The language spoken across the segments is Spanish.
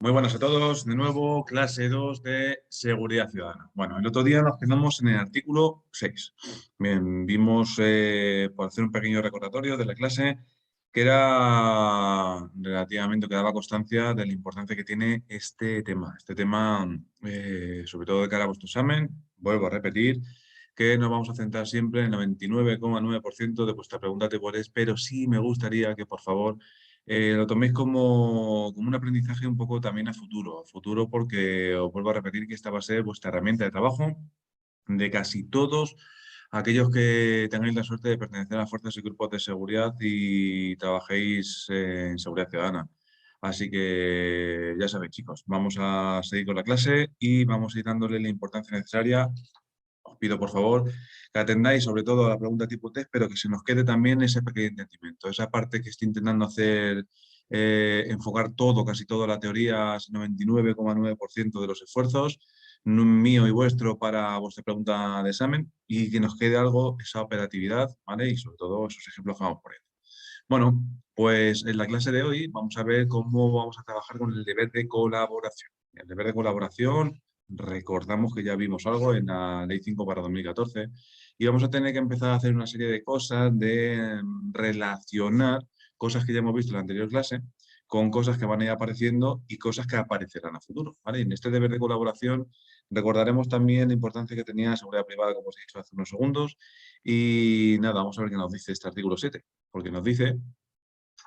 Muy buenas a todos, de nuevo, clase 2 de Seguridad Ciudadana. Bueno, el otro día nos quedamos en el artículo 6. Bien, vimos, por hacer un pequeño recordatorio de la clase, que era relativamente, que daba constancia de la importancia que tiene este tema. Este tema, sobre todo de cara a vuestro examen, vuelvo a repetir, que nos vamos a centrar siempre en el 99,9% de vuestra pregunta tipo test, pero sí me gustaría que, por favor, lo toméis como un aprendizaje un poco también a futuro porque os vuelvo a repetir que esta va a ser vuestra herramienta de trabajo de casi todos aquellos que tengáis la suerte de pertenecer a las fuerzas y grupos de seguridad y trabajéis en seguridad ciudadana. Así que ya sabéis, chicos, vamos a seguir con la clase y vamos a ir dándole la importancia necesaria. Os pido, por favor, que atendáis sobre todo a la pregunta tipo test, pero que se nos quede también ese pequeño entendimiento, esa parte que estoy intentando hacer, enfocar todo, casi toda la teoría, 99,9% de los esfuerzos, mío y vuestro para vuestra pregunta de examen, y que nos quede algo, esa operatividad, ¿vale? Y sobre todo esos ejemplos que vamos poniendo. Bueno, pues en la clase de hoy vamos a ver cómo vamos a trabajar con el deber de colaboración. El deber de colaboración, recordamos que ya vimos algo en la Ley 5 para 2014 y vamos a tener que empezar a hacer una serie de cosas, de relacionar cosas que ya hemos visto en la anterior clase con cosas que van a ir apareciendo y cosas que aparecerán a futuro, ¿vale? En este deber de colaboración recordaremos también la importancia que tenía la seguridad privada, como os he dicho hace unos segundos, y nada, vamos a ver qué nos dice este artículo 7, porque nos dice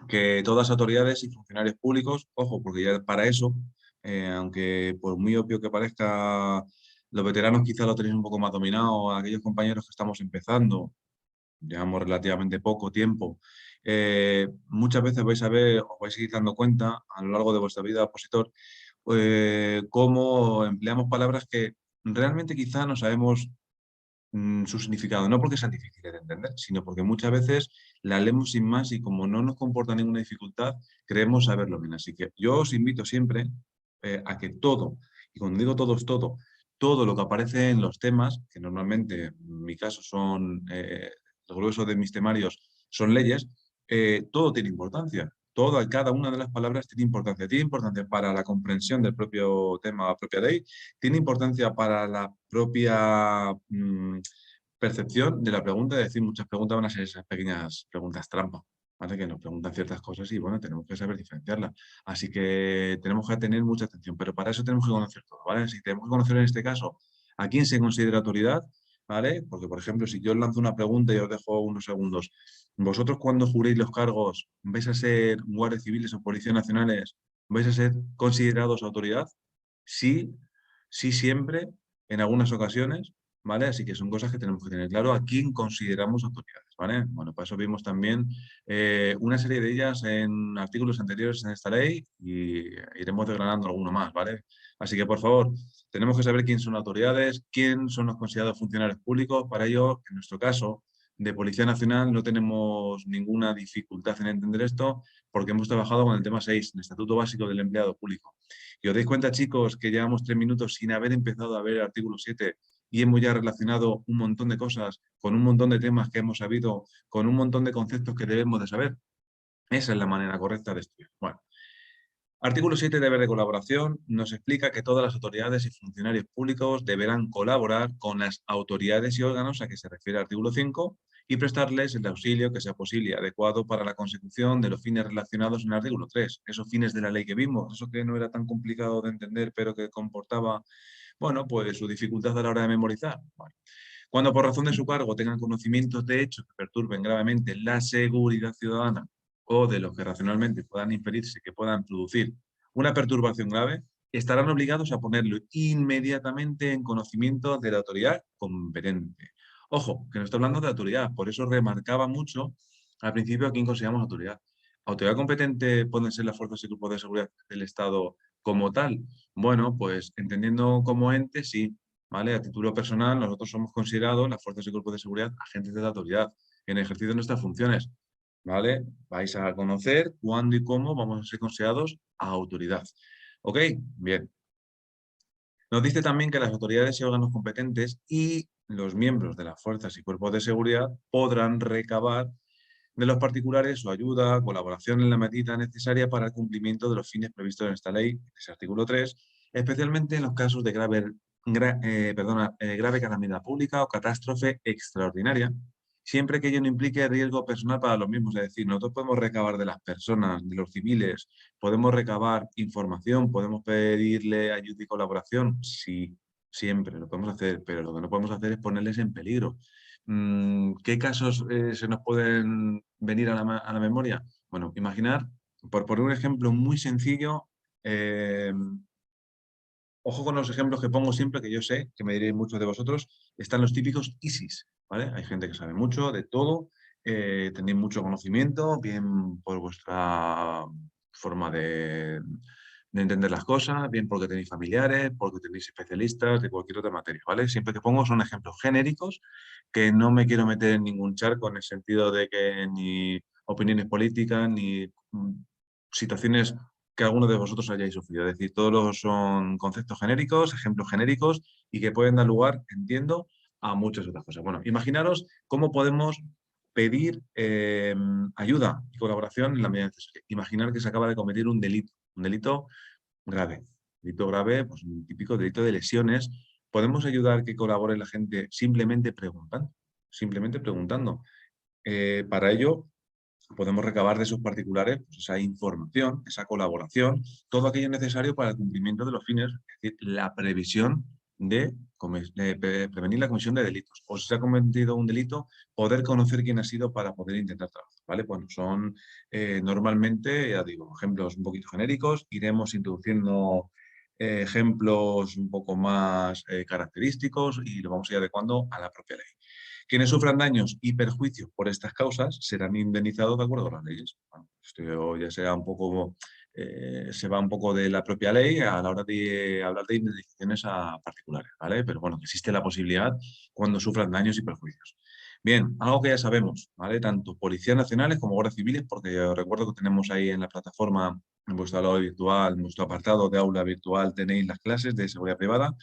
que todas las autoridades y funcionarios públicos, ojo, porque ya para eso, aunque por muy obvio que parezca, los veteranos quizá lo tenéis un poco más dominado, aquellos compañeros que estamos empezando, llevamos relativamente poco tiempo, muchas veces vais a ver, os vais a ir dando cuenta a lo largo de vuestra vida opositor, cómo empleamos palabras que realmente quizá no sabemos su significado, no porque sean difíciles de entender, sino porque muchas veces la leemos sin más y como no nos comporta ninguna dificultad, creemos saberlo bien. Así que yo os invito siempre a que todo, y cuando digo todo es todo, todo lo que aparece en los temas, que normalmente en mi caso son, el grueso de mis temarios son leyes, todo tiene importancia. Toda, cada una de las palabras tiene importancia. Tiene importancia para la comprensión del propio tema, la propia ley, tiene importancia para la propia percepción de la pregunta, es decir, muchas preguntas van a ser esas pequeñas preguntas trampa, ¿vale? Que nos preguntan ciertas cosas y, bueno, tenemos que saber diferenciarlas. Así que tenemos que tener mucha atención, pero para eso tenemos que conocer todo, ¿vale? Si tenemos que conocer en este caso a quién se considera autoridad, ¿vale? Porque, por ejemplo, si yo os lanzo una pregunta y os dejo unos segundos, ¿vosotros cuando juréis los cargos vais a ser guardias civiles o policías nacionales, vais a ser considerados autoridad? Sí, sí siempre, en algunas ocasiones, ¿vale? Así que son cosas que tenemos que tener claro a quién consideramos autoridades, ¿vale? Bueno, para eso vimos también una serie de ellas en artículos anteriores en esta ley y iremos desgranando alguno más, ¿vale? Así que, por favor, tenemos que saber quién son autoridades, quién son los considerados funcionarios públicos. Para ello, en nuestro caso, de Policía Nacional no tenemos ninguna dificultad en entender esto porque hemos trabajado con el tema 6, el Estatuto Básico del Empleado Público. Y os dais cuenta, chicos, que llevamos 3 minutos sin haber empezado a ver el artículo 7 y hemos ya relacionado un montón de cosas con un montón de temas que hemos sabido, con un montón de conceptos que debemos de saber. Esa es la manera correcta de estudiar. Bueno, artículo 7, deber de colaboración, nos explica que todas las autoridades y funcionarios públicos deberán colaborar con las autoridades y órganos a que se refiere el artículo 5 y prestarles el auxilio que sea posible y adecuado para la consecución de los fines relacionados en el artículo 3. Esos fines de la ley que vimos, eso que no era tan complicado de entender, pero que comportaba, bueno, pues su dificultad a la hora de memorizar. Bueno, cuando por razón de su cargo tengan conocimientos de hechos que perturben gravemente la seguridad ciudadana o de los que racionalmente puedan inferirse que puedan producir una perturbación grave, estarán obligados a ponerlo inmediatamente en conocimiento de la autoridad competente. Ojo, que no está hablando de autoridad, por eso remarcaba mucho al principio a quién consideramos autoridad. ¿Autoridad competente pueden ser las fuerzas y grupos de seguridad del Estado como tal? Bueno, pues entendiendo como ente, sí, ¿vale? A título personal, nosotros somos considerados, las fuerzas y grupos de seguridad, agentes de la autoridad en el ejercicio de nuestras funciones, ¿vale? Vais a conocer cuándo y cómo vamos a ser considerados autoridad. ¿Ok? Bien. Nos dice también que las autoridades y órganos competentes y los miembros de las fuerzas y cuerpos de seguridad podrán recabar de los particulares su ayuda, colaboración en la medida necesaria para el cumplimiento de los fines previstos en esta ley, ese artículo 3, especialmente en los casos de grave calamidad pública o catástrofe extraordinaria, siempre que ello no implique riesgo personal para los mismos. Es decir, nosotros podemos recabar de las personas, de los civiles, podemos recabar información, podemos pedirle ayuda y colaboración, sí, siempre lo podemos hacer, pero lo que no podemos hacer es ponerles en peligro. ¿Qué casos se nos pueden venir a la memoria? Bueno, imaginar, por poner un ejemplo muy sencillo, ojo con los ejemplos que pongo siempre, que yo sé que me diréis muchos de vosotros, están los típicos ISIS, ¿vale? Hay gente que sabe mucho de todo, tenéis mucho conocimiento, bien por vuestra forma de entender las cosas, bien porque tenéis familiares, porque tenéis especialistas de cualquier otra materia, ¿vale? Siempre que pongo son ejemplos genéricos, que no me quiero meter en ningún charco en el sentido de que ni opiniones políticas, ni situaciones que alguno de vosotros hayáis sufrido. Es decir, todos son conceptos genéricos, ejemplos genéricos y que pueden dar lugar, entiendo, a muchas otras cosas. Bueno, imaginaros cómo podemos pedir ayuda y colaboración en la medida necesaria. Imaginar que se acaba de cometer un delito grave. Delito grave, pues un típico delito de lesiones. Podemos ayudar que colabore la gente simplemente preguntando. Simplemente preguntando. Para ello, podemos recabar de esos particulares pues, esa información, esa colaboración, todo aquello necesario para el cumplimiento de los fines, es decir, la previsión de prevenir la comisión de delitos. O si se ha cometido un delito, poder conocer quién ha sido para poder intentar trabajar. ¿Vale? Bueno, son normalmente, ya digo, ejemplos un poquito genéricos, iremos introduciendo ejemplos un poco más característicos y lo vamos a ir adecuando a la propia ley. Quienes sufran daños y perjuicios por estas causas serán indemnizados de acuerdo con las leyes. Bueno, esto ya sea un poco, se va un poco de la propia ley a la hora de hablar de indemnizaciones a particulares, ¿vale? Pero bueno, que existe la posibilidad cuando sufran daños y perjuicios. Bien, algo que ya sabemos, ¿vale? Tanto policías nacionales como guardias civiles, porque os recuerdo que tenemos ahí en la plataforma, en vuestro aula virtual, en vuestro apartado de aula virtual, tenéis las clases de seguridad privada.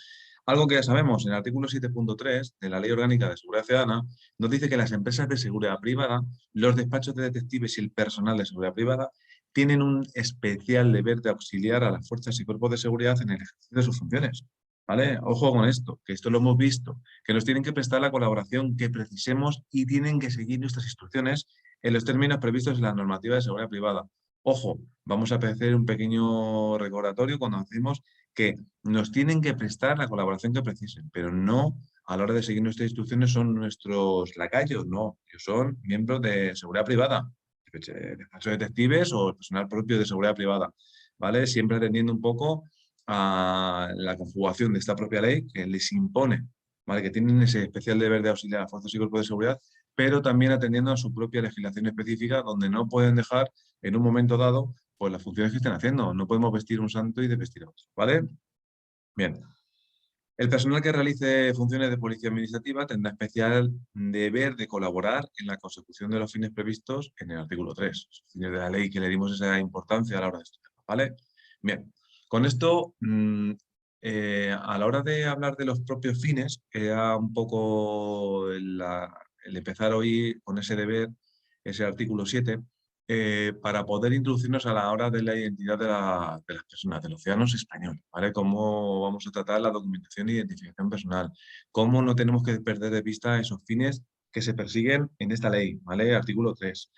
Algo que ya sabemos, en el artículo 7.3 de la Ley Orgánica de Seguridad Ciudadana, nos dice que las empresas de seguridad privada, los despachos de detectives y el personal de seguridad privada tienen un especial deber de auxiliar a las fuerzas y cuerpos de seguridad en el ejercicio de sus funciones. ¿Vale? Ojo con esto, que esto lo hemos visto, que nos tienen que prestar la colaboración que precisemos y tienen que seguir nuestras instrucciones en los términos previstos en la normativa de seguridad privada. Ojo, vamos a hacer un pequeño recordatorio cuando decimos que nos tienen que prestar la colaboración que precisen, pero no a la hora de seguir nuestras instrucciones son nuestros lacayos, no, ellos son miembros de seguridad privada, despachos de detectives o el personal propio de seguridad privada, ¿vale? Siempre atendiendo un poco a la conjugación de esta propia ley que les impone, ¿vale? Que tienen ese especial deber de auxiliar a las fuerzas y cuerpos de seguridad, pero también atendiendo a su propia legislación específica, donde no pueden dejar en un momento dado pues las funciones que estén haciendo. No podemos vestir un santo y desvestir a otro, ¿vale? Bien. El personal que realice funciones de policía administrativa tendrá especial deber de colaborar en la consecución de los fines previstos en el artículo 3, los fines de la ley que le dimos esa importancia a la hora de estudiar, ¿vale? Bien, con esto, a la hora de hablar de los propios fines, era un poco el empezar hoy con ese deber, ese artículo 7, para poder introducirnos a la hora de la identidad de las personas, de los ciudadanos españoles, ¿vale? Cómo vamos a tratar la documentación e identificación personal, cómo no tenemos que perder de vista esos fines que se persiguen en esta ley, ¿vale? Artículo 3.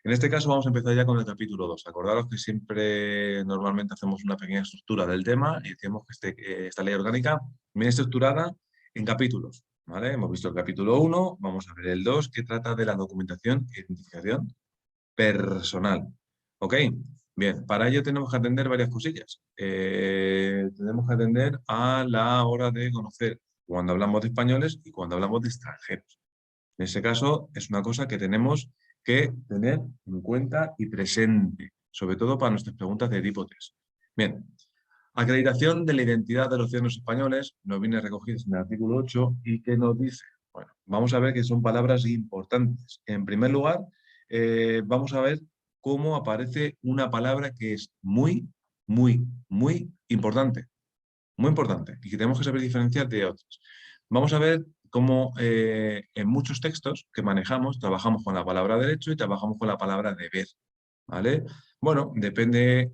En este caso vamos a empezar ya con el capítulo 2. Acordaros que siempre normalmente hacemos una pequeña estructura del tema y decimos que esta ley orgánica viene estructurada en capítulos, ¿vale? Hemos visto el capítulo 1, vamos a ver el 2, que trata de la documentación e identificación personal. ¿Ok? Bien, para ello tenemos que atender varias cosillas. Tenemos que atender a la hora de conocer cuando hablamos de españoles y cuando hablamos de extranjeros. En ese caso, es una cosa que tenemos que tener en cuenta y presente, sobre todo para nuestras preguntas de tipo 3. Bien, acreditación de la identidad de los ciudadanos españoles nos viene recogido en el artículo 8 y ¿qué nos dice? Bueno, vamos a ver que son palabras importantes. En primer lugar, vamos a ver cómo aparece una palabra que es muy, muy, muy importante y que tenemos que saber diferenciar de otras. Vamos a ver cómo en muchos textos que manejamos trabajamos con la palabra derecho y trabajamos con la palabra deber, ¿vale? Bueno, depende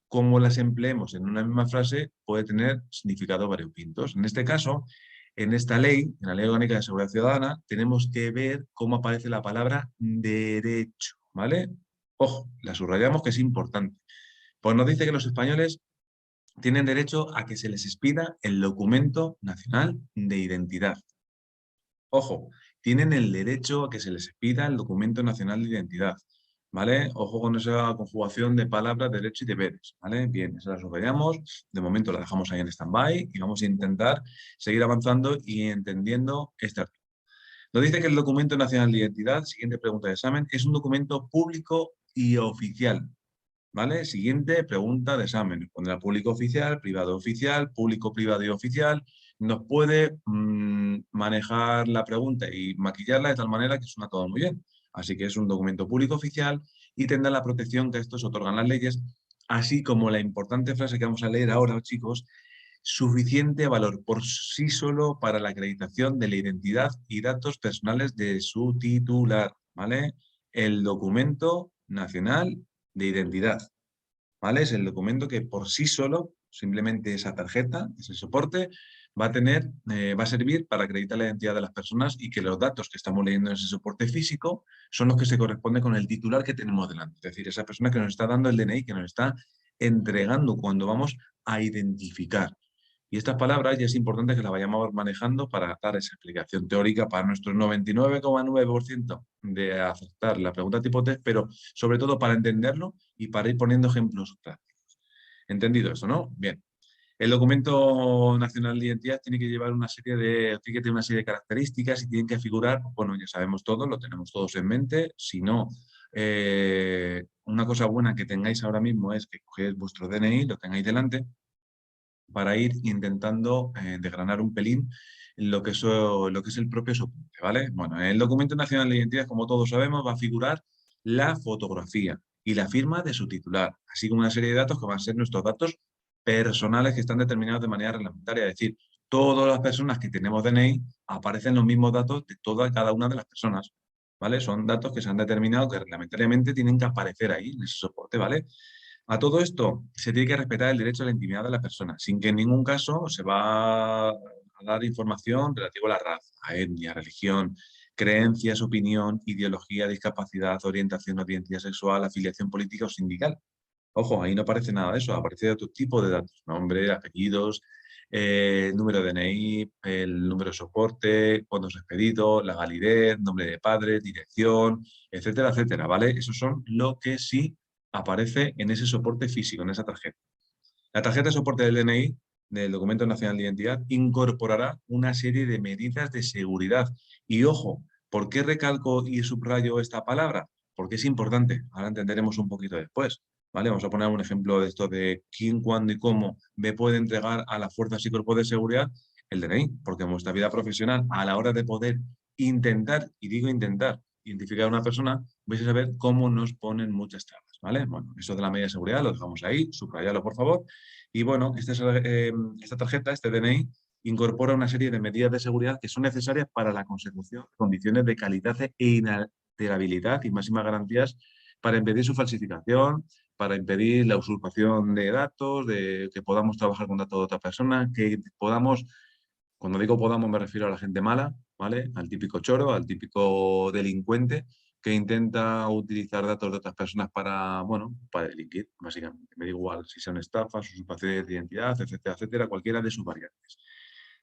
cómo las empleemos en una misma frase, puede tener significados variopintos. En este caso, en esta ley, en la Ley Orgánica de Seguridad Ciudadana, tenemos que ver cómo aparece la palabra derecho, ¿vale? Ojo, la subrayamos que es importante. Pues nos dice que los españoles tienen derecho a que se les expida el documento nacional de identidad. Ojo, tienen el derecho a que se les expida el documento nacional de identidad, ¿vale? Ojo con esa conjugación de palabras, derecho y deberes, ¿vale? Bien, esa la subrayamos, de momento la dejamos ahí en stand-by y vamos a intentar seguir avanzando y entendiendo este artículo. Nos dice que el documento nacional de identidad, siguiente pregunta de examen, es un documento público y oficial, ¿vale? Siguiente pregunta de examen. Pondrá público oficial, público, privado y oficial. Nos puede manejar la pregunta y maquillarla de tal manera que suena todo muy bien. Así que es un documento público oficial y tendrá la protección que estos otorgan las leyes, así como la importante frase que vamos a leer ahora, chicos, suficiente valor por sí solo para la acreditación de la identidad y datos personales de su titular, ¿vale? El documento nacional de identidad, ¿vale? Es el documento que por sí solo, simplemente esa tarjeta, ese soporte, va a tener, va a servir para acreditar la identidad de las personas y que los datos que estamos leyendo en ese soporte físico son los que se corresponden con el titular que tenemos delante. Es decir, esa persona que nos está dando el DNI, que nos está entregando cuando vamos a identificar. Y estas palabras ya es importante que las vayamos manejando para dar esa explicación teórica para nuestro 99,9% de aceptar la pregunta tipo test, pero sobre todo para entenderlo y para ir poniendo ejemplos prácticos. ¿Entendido eso, no? Bien. El documento nacional de identidad tiene que llevar una serie de características y tienen que figurar, bueno, ya sabemos todo, lo tenemos todos en mente. Si no, una cosa buena que tengáis ahora mismo es que cogéis vuestro DNI, lo tengáis delante, para ir intentando desgranar un pelín lo que es el propio soporte, ¿vale? Bueno, en el documento nacional de identidad, como todos sabemos, va a figurar la fotografía y la firma de su titular, así como una serie de datos que van a ser nuestros datos personales que están determinados de manera reglamentaria. Es decir, todas las personas que tenemos DNI aparecen los mismos datos de toda y cada una de las personas, ¿vale? Son datos que se han determinado que reglamentariamente tienen que aparecer ahí en ese soporte, ¿vale? A todo esto se tiene que respetar el derecho a la intimidad de la persona, sin que en ningún caso se va a dar información relativa a la raza, a etnia, religión, creencias, opinión, ideología, discapacidad, orientación o identidad sexual, afiliación política o sindical. Ojo, ahí no aparece nada de eso, aparece otro tipo de datos, nombre, apellidos, número de DNI, el número de soporte, cuándo se ha expedido, la validez, nombre de padre, dirección, etcétera, etcétera, ¿vale? Esos son lo que sí aparece en ese soporte físico, en esa tarjeta. La tarjeta de soporte del DNI, del Documento Nacional de Identidad, incorporará una serie de medidas de seguridad. Y ojo, ¿por qué recalco y subrayo esta palabra? Porque es importante. Ahora entenderemos un poquito después. ¿Vale? Vamos a poner un ejemplo de esto de quién, cuándo y cómo me puede entregar a las fuerzas y cuerpos de seguridad el DNI. Porque en vuestra vida profesional, a la hora de poder intentar, y digo intentar, identificar a una persona, vais a saber cómo nos ponen muchas trabas, ¿vale? Bueno, eso de la medida de seguridad lo dejamos ahí, subrayalo por favor. Y bueno, esta tarjeta, este DNI, incorpora una serie de medidas de seguridad que son necesarias para la consecución de condiciones de calidad e inalterabilidad y máximas garantías para impedir su falsificación, para impedir la usurpación de datos, de que podamos trabajar con datos de otra persona, que podamos, cuando digo podamos me refiero a la gente mala, ¿vale? Al típico choro, al típico delincuente que intenta utilizar datos de otras personas para, bueno, para delinquir, básicamente. Me da igual si son estafas, usurpaciones de identidad, etcétera, etcétera, cualquiera de sus variantes.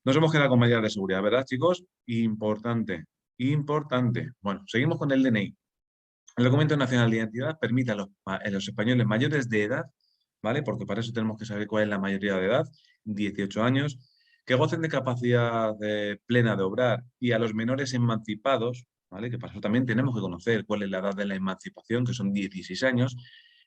Nos hemos quedado con medidas de seguridad, ¿verdad, chicos? Importante, importante. Bueno, seguimos con el DNI. El documento nacional de identidad permite a los españoles mayores de edad, ¿vale? Porque para eso tenemos que saber cuál es la mayoría de edad, 18 años, que gocen de capacidad plena de obrar y a los menores emancipados, ¿vale? Que para eso también tenemos que conocer cuál es la edad de la emancipación, que son 16 años,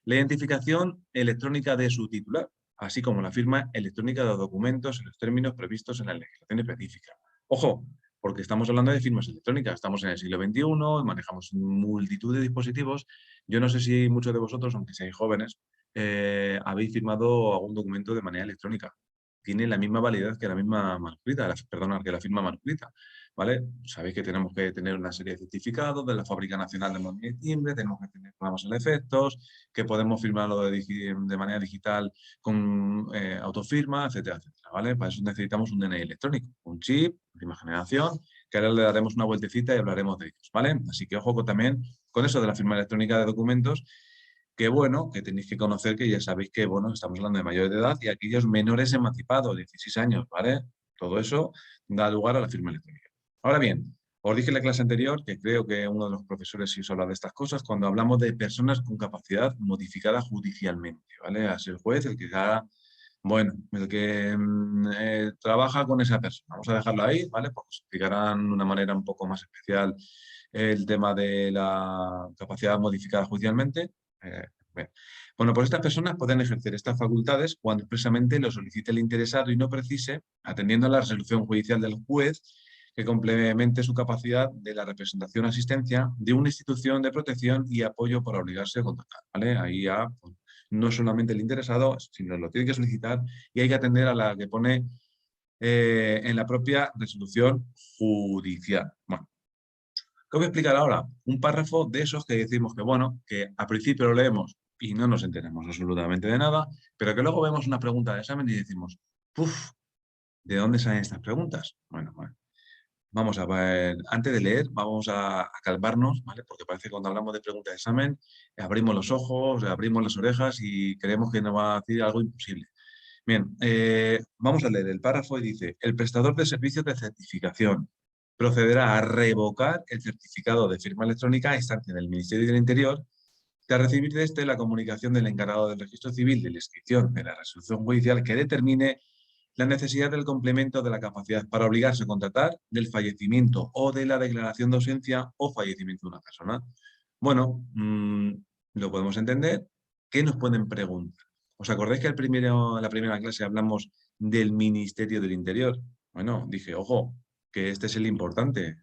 la identificación electrónica de su titular, así como la firma electrónica de los documentos en los términos previstos en la legislación específica. Ojo, porque estamos hablando de firmas electrónicas, estamos en el siglo XXI, manejamos multitud de dispositivos. Yo no sé si muchos de vosotros, aunque seáis jóvenes, habéis firmado algún documento de manera electrónica. tiene la misma validez que la misma manuscrita, perdona, que la firma manuscrita, ¿vale? Sabéis que tenemos que tener una serie de certificados de la Fábrica Nacional de Móvil y Timbre, tenemos que tener programas de efectos, que podemos firmarlo de manera digital con autofirma, etcétera, etcétera, ¿vale? Para eso necesitamos un DNI electrónico, un chip, última generación, que ahora le daremos una vueltecita y hablaremos de ellos, ¿vale? Así que ojo también con eso de la firma electrónica de documentos, que bueno, que tenéis que conocer que ya sabéis que, bueno, estamos hablando de mayores de edad y aquellos menores emancipados, 16 años, ¿vale? Todo eso da lugar a la firma electrónica. Ahora bien, os dije en la clase anterior que creo que uno de los profesores sí os habla de estas cosas cuando hablamos de personas con capacidad modificada judicialmente, ¿vale? Así el juez, el que haga, bueno, el que trabaja con esa persona. Vamos a dejarlo ahí, ¿vale? Porque os explicarán de una manera un poco más especial el tema de la capacidad modificada judicialmente. Bien. Bueno, pues estas personas pueden ejercer estas facultades cuando expresamente lo solicite el interesado y no precise, atendiendo a la resolución judicial del juez, que complemente su capacidad de la representación o asistencia de una institución de protección y apoyo por obligarse a contratar, ¿vale? Ahí ya pues, no es solamente el interesado, sino lo tiene que solicitar y hay que atender a la que pone en la propia resolución judicial. Bueno, ¿qué voy a explicar ahora? Un párrafo de esos que decimos que, bueno, que al principio lo leemos y no nos enteramos absolutamente de nada, pero que luego vemos una pregunta de examen y decimos, ¡puf! ¿De dónde salen estas preguntas? Bueno, vamos a ver, antes de leer, vamos a calmarnos, ¿vale? Porque parece que cuando hablamos de preguntas de examen, abrimos los ojos, abrimos las orejas y creemos que nos va a decir algo imposible. Bien, vamos a leer el párrafo y dice, el prestador de servicios de certificación procederá a revocar el certificado de firma electrónica a instancia del Ministerio del Interior tras recibir de este la comunicación del encargado del registro civil de la inscripción de la resolución judicial que determine la necesidad del complemento de la capacidad para obligarse a contratar del fallecimiento o de la declaración de ausencia o fallecimiento de una persona. Bueno, lo podemos entender. ¿Qué nos pueden preguntar? ¿Os acordáis que la primera clase hablamos del Ministerio del Interior? Bueno, dije, ojo, que este es el importante.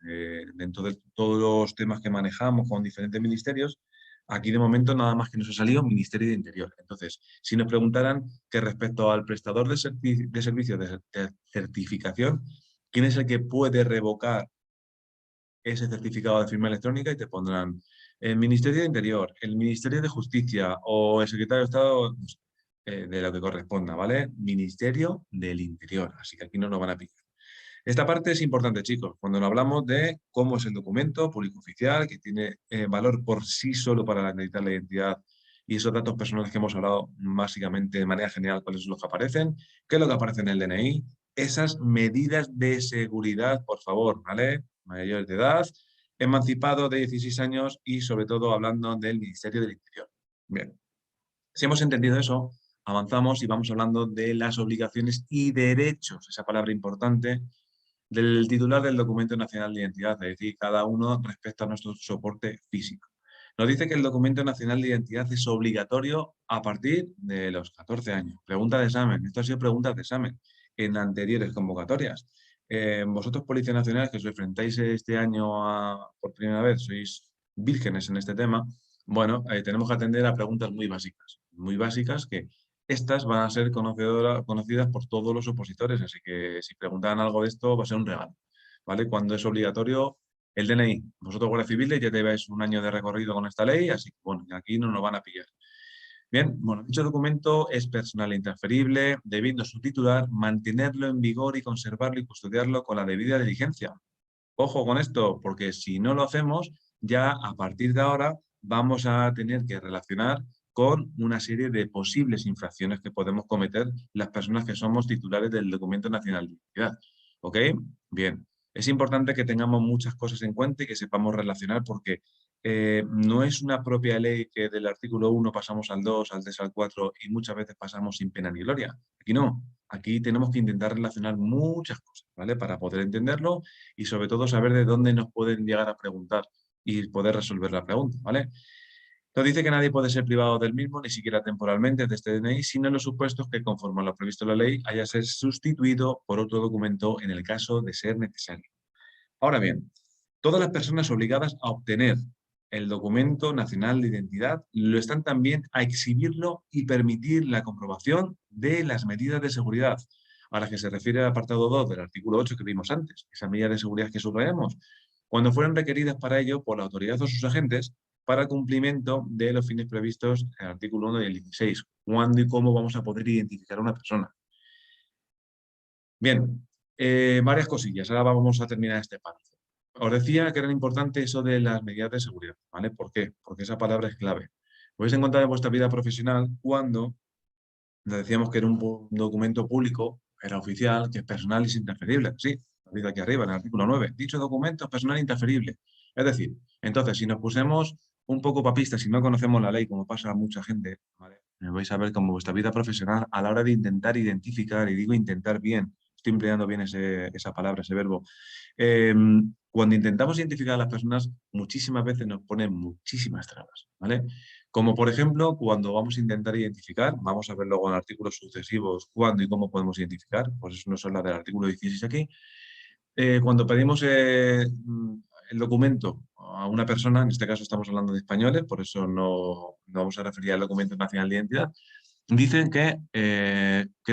Dentro de todos los temas que manejamos con diferentes ministerios, aquí de momento nada más que nos ha salido Ministerio de Interior. Entonces, si nos preguntaran que respecto al prestador de servicios de certificación, ¿quién es el que puede revocar ese certificado de firma electrónica? Y te pondrán el Ministerio de Interior, el Ministerio de Justicia o el Secretario de Estado, no sé, de lo que corresponda, ¿vale? Ministerio del Interior. Así que aquí no nos van a pillar. Esta parte es importante, chicos, cuando nos hablamos de cómo es el documento público oficial, que tiene valor por sí solo para acreditar la identidad y esos datos personales que hemos hablado básicamente de manera general, cuáles son los que aparecen, qué es lo que aparece en el DNI, esas medidas de seguridad, por favor, ¿vale? Mayores de edad, emancipado de 16 años y sobre todo hablando del Ministerio del Interior. Bien, si hemos entendido eso, avanzamos y vamos hablando de las obligaciones y derechos, esa palabra importante, del titular del documento nacional de identidad, es decir, cada uno respecto a nuestro soporte físico. Nos dice que el documento nacional de identidad es obligatorio a partir de los 14 años. Pregunta de examen. Esto ha sido preguntas de examen en anteriores convocatorias. Vosotros, Policía Nacional, que os enfrentáis este año por primera vez, sois vírgenes en este tema, bueno, tenemos que atender a preguntas muy básicas que estas van a ser conocidas por todos los opositores, así que si preguntan algo de esto va a ser un regalo, ¿vale? Cuando es obligatorio el DNI. Vosotros, Guardia Civil, ya lleváis un año de recorrido con esta ley, así que bueno, aquí no nos van a pillar. Bien, bueno, dicho documento es personal e intransferible, debiendo su titular mantenerlo en vigor y conservarlo y custodiarlo con la debida diligencia. Ojo con esto, porque si no lo hacemos, ya a partir de ahora vamos a tener que relacionar con una serie de posibles infracciones que podemos cometer las personas que somos titulares del Documento Nacional de Identidad. ¿Ok? Bien. Es importante que tengamos muchas cosas en cuenta y que sepamos relacionar porque no es una propia ley que del artículo 1 pasamos al 2, al 3, al 4 y muchas veces pasamos sin pena ni gloria. Aquí no. Aquí tenemos que intentar relacionar muchas cosas, ¿vale? Para poder entenderlo y sobre todo saber de dónde nos pueden llegar a preguntar y poder resolver la pregunta, ¿vale? Nos dice que nadie puede ser privado del mismo, ni siquiera temporalmente, de este DNI, sino en los supuestos que, conforme a lo previsto en la ley, haya ser sustituido por otro documento en el caso de ser necesario. Ahora bien, todas las personas obligadas a obtener el documento nacional de identidad lo están también a exhibirlo y permitir la comprobación de las medidas de seguridad. a las que se refiere el apartado 2 del artículo 8 que vimos antes, esas medidas de seguridad que subrayamos, cuando fueran requeridas para ello por la autoridad o sus agentes para el cumplimiento de los fines previstos en el artículo 1 y el 16, cuándo y cómo vamos a poder identificar a una persona. Bien, varias cosillas, ahora vamos a terminar este párrafo. Os decía que era importante eso de las medidas de seguridad, ¿vale? ¿Por qué? Porque esa palabra es clave. Podéis encontrar en vuestra vida profesional cuando le decíamos que era un documento público, era oficial, que es personal y es interferible. Sí, lo dice aquí arriba, en el artículo 9. Dicho documento es personal e interferible. Es decir, entonces, si nos pusemos un poco papistas, si no conocemos la ley, como pasa a mucha gente, ¿vale? Me vais a ver como vuestra vida profesional, a la hora de intentar identificar, y digo intentar bien, estoy empleando bien esa palabra, ese verbo, eh, cuando intentamos identificar a las personas, muchísimas veces nos ponen muchísimas trabas, ¿vale? Como por ejemplo, cuando vamos a intentar identificar, vamos a ver luego en artículos sucesivos cuándo y cómo podemos identificar, pues eso nos habla del artículo 16 aquí. Cuando pedimos el documento a una persona, en este caso estamos hablando de españoles, por eso no vamos a referir al documento nacional de identidad, dicen que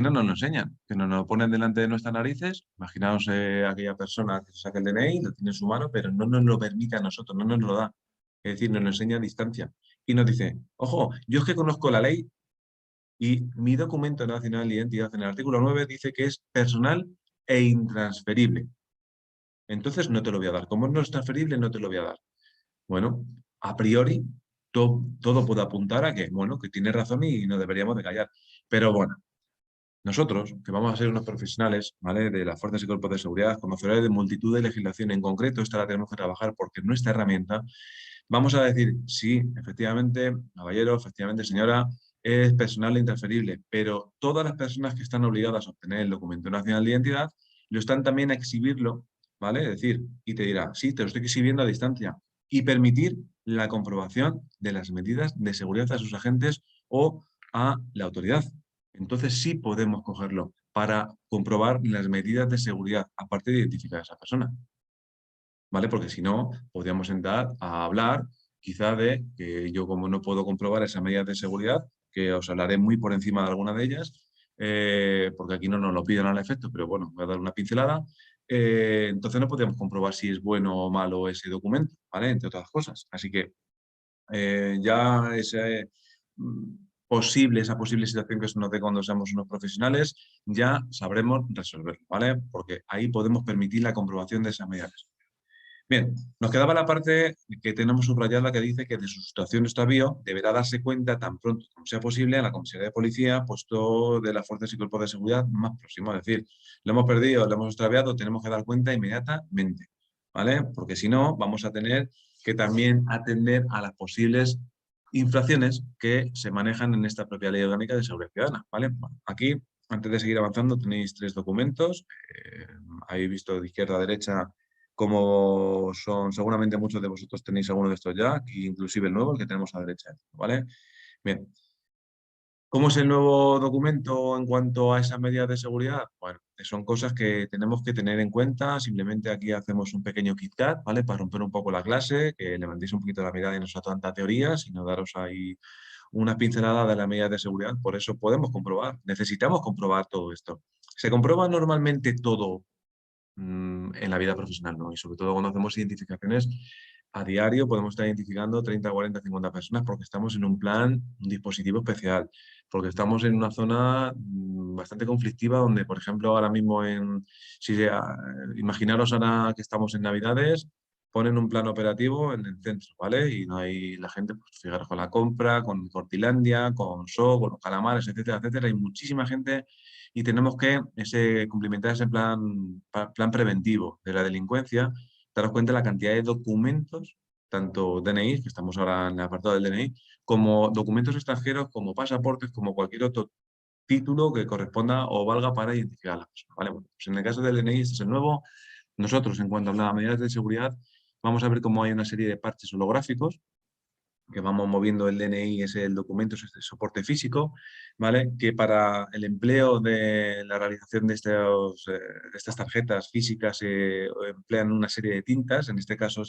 no nos lo enseñan, que nos lo ponen delante de nuestras narices. Imaginaos aquella persona que se saca el DNI, lo tiene en su mano, pero no nos lo permite a nosotros, no nos lo da. Es decir, nos lo enseña a distancia. Y nos dice, ojo, yo es que conozco la ley y mi documento nacional de identidad en el artículo 9 dice que es personal e intransferible. Entonces no te lo voy a dar. Como no es transferible, no te lo voy a dar. Bueno, a priori, todo puede apuntar a que, bueno, que tiene razón y no deberíamos de callar. Pero bueno, nosotros, que vamos a ser unos profesionales, ¿vale?, de las fuerzas y cuerpos de seguridad, conocedores de multitud de legislación, en concreto esta la tenemos que trabajar porque es nuestra herramienta, vamos a decir, sí, efectivamente, caballero, efectivamente, señora, es personal e intransferible, pero todas las personas que están obligadas a obtener el documento nacional de identidad lo están también a exhibirlo, ¿vale? Es decir, y te dirá, sí, te lo estoy exhibiendo a distancia, y permitir la comprobación de las medidas de seguridad a sus agentes o a la autoridad. Entonces sí podemos cogerlo para comprobar las medidas de seguridad, aparte de identificar a esa persona. ¿Vale? Porque si no, podríamos entrar a hablar quizá de que yo, como no puedo comprobar esas medidas de seguridad, que os hablaré muy por encima de alguna de ellas, porque aquí no nos lo piden al efecto, pero bueno, voy a dar una pincelada. Entonces no podríamos comprobar si es bueno o malo ese documento, ¿vale? Entre otras cosas. Así que ya esa posible situación que se nos dé cuando seamos unos profesionales, ya sabremos resolverlo, ¿vale? Porque ahí podemos permitir la comprobación de esas medidas. Bien, nos quedaba la parte que tenemos subrayada que dice que de su situación extravío deberá darse cuenta tan pronto como sea posible a la comisaría de policía, puesto de las fuerzas y cuerpos de seguridad más próximos. Es decir, lo hemos perdido, lo hemos extraviado, tenemos que dar cuenta inmediatamente, ¿vale? Porque si no, vamos a tener que también atender a las posibles infracciones que se manejan en esta propia Ley Orgánica de Seguridad Ciudadana, ¿vale? Bueno, aquí, antes de seguir avanzando, tenéis 3 documentos. Habéis visto de izquierda a derecha como son, seguramente muchos de vosotros tenéis alguno de estos ya, inclusive el nuevo, el que tenemos a la derecha, ¿vale? Bien. ¿Cómo es el nuevo documento en cuanto a esas medidas de seguridad? Bueno, son cosas que tenemos que tener en cuenta. Simplemente aquí hacemos un pequeño KitKat, ¿vale? Para romper un poco la clase, que levantéis un poquito la mirada y no sea tanta teoría, sino daros ahí unas pinceladas de las medidas de seguridad. Por eso podemos comprobar, necesitamos comprobar todo esto. Se comprueba normalmente todo en la vida profesional, ¿no? Y sobre todo cuando hacemos identificaciones a diario, podemos estar identificando 30, 40, 50 personas porque estamos en un plan, un dispositivo especial, porque estamos en una zona bastante conflictiva donde, por ejemplo, ahora mismo imaginaros ahora que estamos en Navidades, ponen un plan operativo en el centro, ¿vale? Y no hay la gente, pues fijaros, con la compra, con Cortilandia, con So, con los calamares, etcétera, etcétera. Hay muchísima gente y tenemos que cumplimentar ese plan preventivo de la delincuencia, daros cuenta de la cantidad de documentos, tanto DNI, que estamos ahora en el apartado del DNI, como documentos extranjeros, como pasaportes, como cualquier otro título que corresponda o valga para identificar a la persona. ¿Vale? Bueno, pues en el caso del DNI, este es el nuevo. Nosotros, en cuanto a las medidas de seguridad, vamos a ver cómo hay una serie de parches holográficos que vamos moviendo el DNI, es el documento, es el soporte físico, ¿vale? Que para el empleo de la realización de estas tarjetas físicas se emplean una serie de tintas, en este caso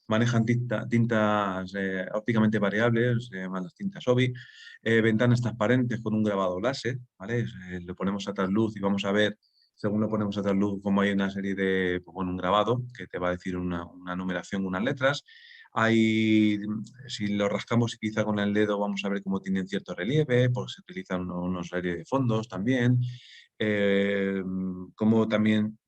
manejan tintas ópticamente variables, se llaman las tintas OBI, ventanas transparentes con un grabado láser, ¿vale? Le ponemos a trasluz y vamos a ver, según lo ponemos a trasluz, como hay una serie de, pues, bueno, un grabado que te va a decir una numeración, unas letras. Hay, si lo rascamos quizá con el dedo, vamos a ver cómo tienen cierto relieve, porque se utilizan unos serie de fondos también. Como también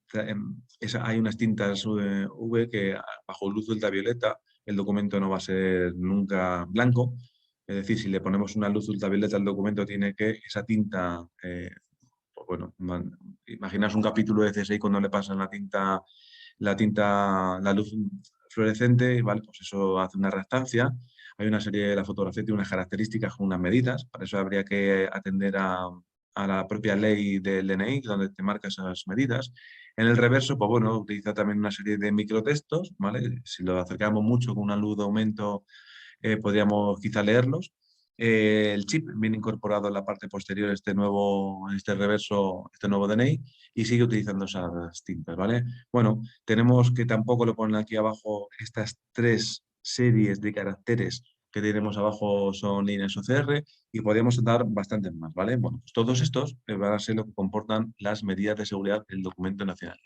hay unas tintas UV que bajo luz ultravioleta el documento no va a ser nunca blanco. Es decir, si le ponemos una luz ultravioleta al documento, tiene que esa tinta, pues bueno, imaginaos un capítulo de CSI cuando le pasan la luz fluorescente, ¿vale? Pues eso hace una reactancia. Hay una serie de la fotografía, tiene unas características con unas medidas, para eso habría que atender a la propia ley del DNI, donde te marca esas medidas. En el reverso, pues bueno, utiliza también una serie de microtextos, ¿vale? Si lo acercamos mucho con una luz de aumento, podríamos quizá leerlos. El chip viene incorporado en la parte posterior, en este reverso, este nuevo DNI, y sigue utilizando esas tintas, ¿vale? Bueno, tenemos que tampoco lo ponen aquí abajo, estas 3 series de caracteres que tenemos abajo son líneas OCR y podríamos dar bastantes más, ¿vale? Bueno, pues todos estos van a ser lo que comportan las medidas de seguridad del documento nacional.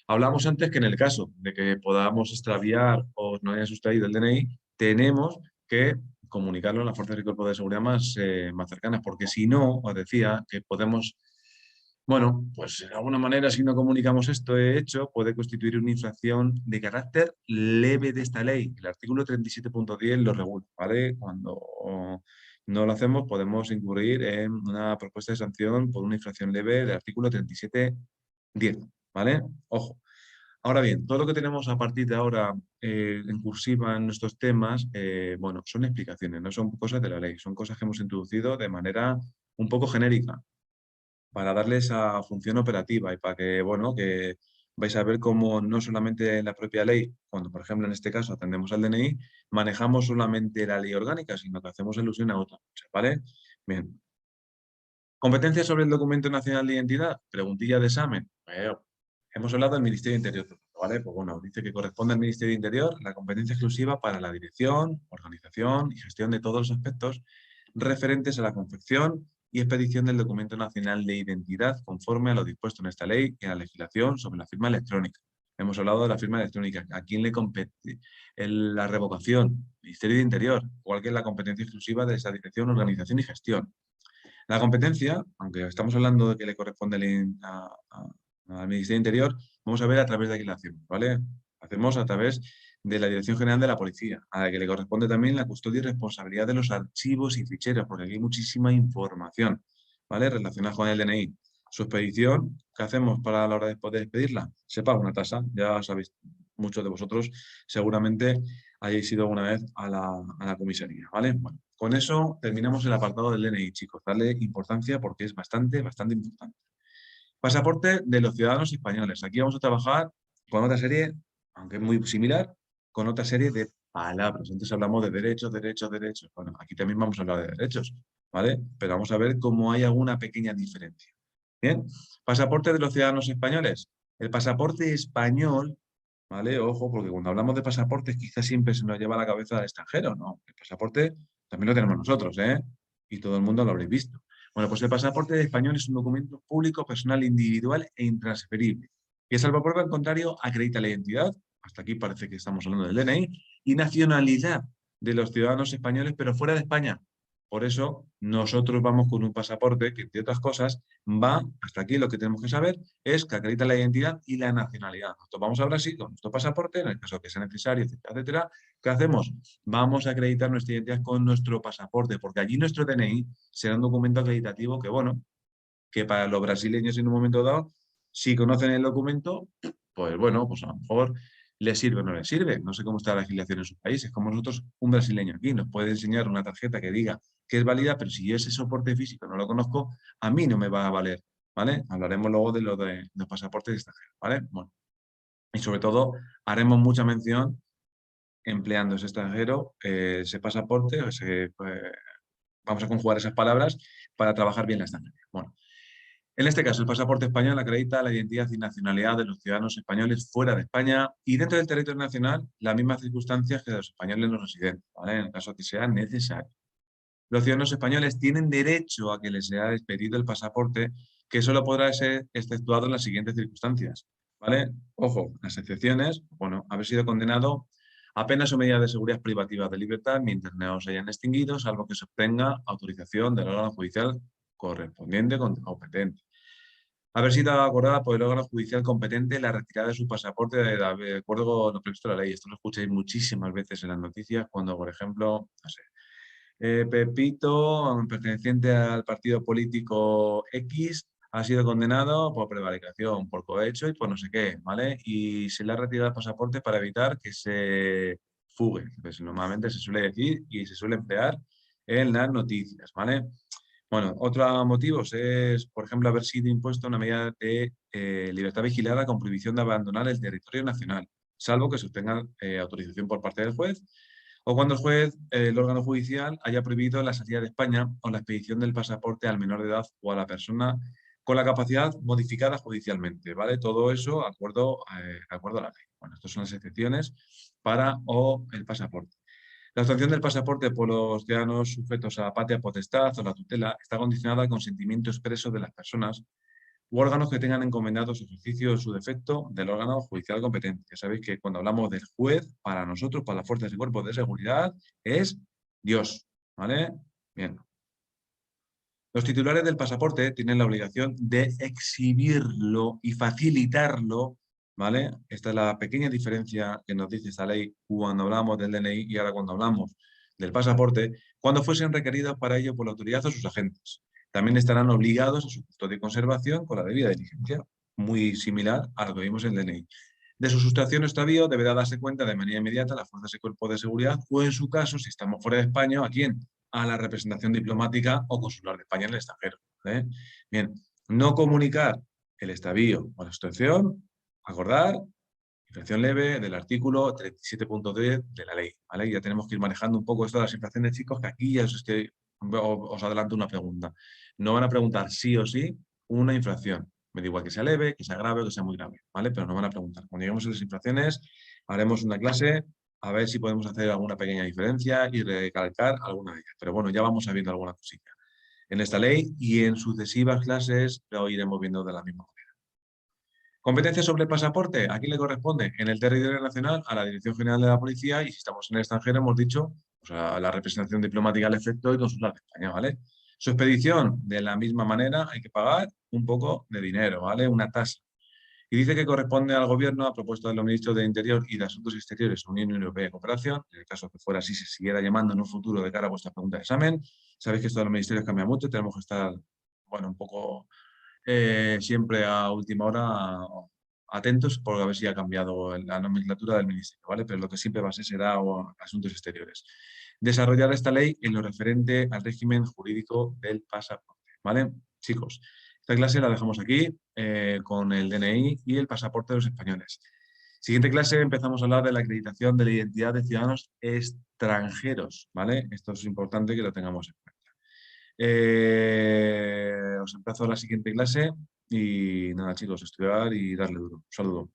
Hablamos antes que en el caso de que podamos extraviar o no haya sustraído el DNI, tenemos que comunicarlo a las fuerzas y cuerpos de seguridad más cercanas, porque si no, os decía que podemos, bueno, pues de alguna manera si no comunicamos esto hecho, puede constituir una infracción de carácter leve de esta ley. El artículo 37.10 lo regula, ¿vale? Cuando no lo hacemos podemos incurrir en una propuesta de sanción por una infracción leve del artículo 37.10, ¿vale? Ojo. Ahora bien, todo lo que tenemos a partir de ahora en cursiva en nuestros temas, bueno, son explicaciones, no son cosas de la ley, son cosas que hemos introducido de manera un poco genérica para darle esa función operativa y para que, bueno, que vais a ver cómo no solamente en la propia ley, cuando por ejemplo en este caso atendemos al DNI, manejamos solamente la ley orgánica, sino que hacemos alusión a otras cosas, ¿vale? Bien. ¿Competencia sobre el documento nacional de identidad? Preguntilla de examen. Hemos hablado del Ministerio de Interior, ¿vale? Pues bueno, dice que corresponde al Ministerio de Interior la competencia exclusiva para la dirección, organización y gestión de todos los aspectos referentes a la confección y expedición del documento nacional de identidad conforme a lo dispuesto en esta ley y a la legislación sobre la firma electrónica. Hemos hablado de la firma electrónica. ¿A quién le compete la revocación? Ministerio de Interior, igual que la competencia exclusiva de esa dirección, organización y gestión. La competencia, aunque estamos hablando de que le corresponde al Ministerio de Interior, vamos a ver a través de aquí la hacemos, ¿vale? Hacemos a través de la Dirección General de la Policía, a la que le corresponde también la custodia y responsabilidad de los archivos y ficheros, porque aquí hay muchísima información, ¿vale? Relacionada con el DNI. Su expedición, ¿qué hacemos para la hora de poder expedirla? Se paga una tasa, ya sabéis, muchos de vosotros seguramente hayáis ido alguna vez a la comisaría, ¿vale? Bueno, con eso terminamos el apartado del DNI, chicos. Darle importancia porque es bastante importante. Pasaporte de los ciudadanos españoles. Aquí vamos a trabajar con otra serie, aunque es muy similar, con otra serie de palabras. Antes hablamos de derechos, derechos, derechos. Bueno, aquí también vamos a hablar de derechos, ¿vale? Pero vamos a ver cómo hay alguna pequeña diferencia. Bien, pasaporte de los ciudadanos españoles. El pasaporte español, ¿vale? Ojo, porque cuando hablamos de pasaportes quizás siempre se nos lleva a la cabeza al extranjero, ¿no? El pasaporte también lo tenemos nosotros, ¿eh? Y todo el mundo lo habréis visto. Bueno, pues el pasaporte español es un documento público, personal, individual e intransferible. Que salvaguarda, al contrario, acredita la identidad, hasta aquí parece que estamos hablando del DNI, y nacionalidad de los ciudadanos españoles, pero fuera de España. Por eso nosotros vamos con un pasaporte que, entre otras cosas, va, hasta aquí lo que tenemos que saber, es que acredita la identidad y la nacionalidad. Nosotros vamos a Brasil con nuestro pasaporte, en el caso que sea necesario, etcétera, etcétera. ¿Qué hacemos? Vamos a acreditar nuestra identidad con nuestro pasaporte, porque allí nuestro DNI será un documento acreditativo que, bueno, que para los brasileños en un momento dado, si conocen el documento, pues bueno, pues a lo mejor les sirve o no les sirve. No sé cómo está la legislación en sus países. Como nosotros, un brasileño aquí nos puede enseñar una tarjeta que diga que es válida, pero si yo ese soporte físico no lo conozco, a mí no me va a valer, ¿vale? Hablaremos luego de lo de los pasaportes extranjeros, ¿vale? Bueno, y sobre todo haremos mucha mención empleando ese extranjero, ese pasaporte, vamos a conjugar esas palabras para trabajar bien la extranjería. Bueno, En este caso, el pasaporte español acredita la identidad y nacionalidad de los ciudadanos españoles fuera de España y dentro del territorio nacional las mismas circunstancias que de los españoles no residentes, ¿vale? En el caso que sea necesario. Los ciudadanos españoles tienen derecho a que les sea expedido el pasaporte, que solo podrá ser exceptuado en las siguientes circunstancias, ¿vale? Ojo, las excepciones, bueno, haber sido condenado a penas o medidas de seguridad privativas de libertad mientras no se hayan extinguido, salvo que se obtenga autorización del órgano judicial correspondiente competente. Haber sido acordada por el órgano judicial competente la retirada de su pasaporte de acuerdo con lo previsto en la ley. Esto lo escucháis muchísimas veces en las noticias cuando, por ejemplo, no sé, Pepito, perteneciente al partido político X, ha sido condenado por prevaricación, por cohecho y por no sé qué, ¿vale? Y se le ha retirado el pasaporte para evitar que se fugue, pues normalmente se suele decir y se suele emplear en las noticias, ¿vale? Bueno, otros motivos es, por ejemplo, haber sido impuesta una medida de libertad vigilada con prohibición de abandonar el territorio nacional, salvo que se obtenga autorización por parte del juez o cuando el juez, el órgano judicial, haya prohibido la salida de España o la expedición del pasaporte al menor de edad o a la persona con la capacidad modificada judicialmente, ¿vale? Todo eso de acuerdo a la ley. Bueno, estas son las excepciones para o el pasaporte. La obtención del pasaporte por los ciudadanos sujetos a la patria potestad o la tutela está condicionada al consentimiento expreso de las personas u órganos que tengan encomendado su ejercicio o su defecto del órgano judicial competente. Ya sabéis que cuando hablamos del juez, para nosotros, para las fuerzas y cuerpos de seguridad, es Dios, ¿vale? Bien. Los titulares del pasaporte tienen la obligación de exhibirlo y facilitarlo, ¿vale? Esta es la pequeña diferencia que nos dice esta ley cuando hablamos del DNI y ahora cuando hablamos del pasaporte, cuando fuesen requeridos para ello por la autoridad o sus agentes. También estarán obligados a su custodia y conservación con la debida diligencia, muy similar a lo que vimos en el DNI. De su sustracción o extravío deberá darse cuenta de manera inmediata a las fuerzas y cuerpos de seguridad o, en su caso, si estamos fuera de España, ¿a quién? A la representación diplomática o consular de España en el extranjero. ¿Vale? Bien, no comunicar el extravío o la sustracción, acordar, infracción leve del artículo 37.10 de la ley. ¿Vale? Ya tenemos que ir manejando un poco esto de las infracciones, chicos, que aquí ya os adelanto una pregunta. No van a preguntar sí o sí una infracción. Me da igual que sea leve, que sea grave o que sea muy grave, ¿vale? Pero no van a preguntar. Cuando lleguemos a las infracciones, haremos una clase a ver si podemos hacer alguna pequeña diferencia y recalcar alguna de ellas. Pero bueno, ya vamos a viendo alguna cosita en esta ley y en sucesivas clases lo iremos viendo de la misma manera. Competencia sobre el pasaporte, ¿a quién le corresponde? En el territorio nacional, a la Dirección General de la Policía y si estamos en el extranjero, hemos dicho, pues a la representación diplomática al efecto y consular de España, ¿vale? Su expedición, de la misma manera, hay que pagar un poco de dinero, ¿vale? Una tasa. Y dice que corresponde al Gobierno, a propuesta de los ministros de Interior y de Asuntos Exteriores, Unión Europea y Cooperación, en el caso que fuera así, se siguiera llamando en un futuro de cara a vuestra pregunta de examen. Sabéis que esto de los ministerios cambia mucho, tenemos que estar, bueno, un poco siempre a última hora atentos por a ver si ha cambiado la nomenclatura del ministerio, ¿vale? Pero lo que siempre va a ser será asuntos exteriores. Desarrollar esta ley en lo referente al régimen jurídico del pasaporte, ¿vale? Chicos, esta clase la dejamos aquí con el DNI y el pasaporte de los españoles. Siguiente clase empezamos a hablar de la acreditación de la identidad de ciudadanos extranjeros, ¿vale? Esto es importante que lo tengamos en cuenta. Os emplazo a la siguiente clase y nada, chicos, estudiar y darle duro. Un saludo.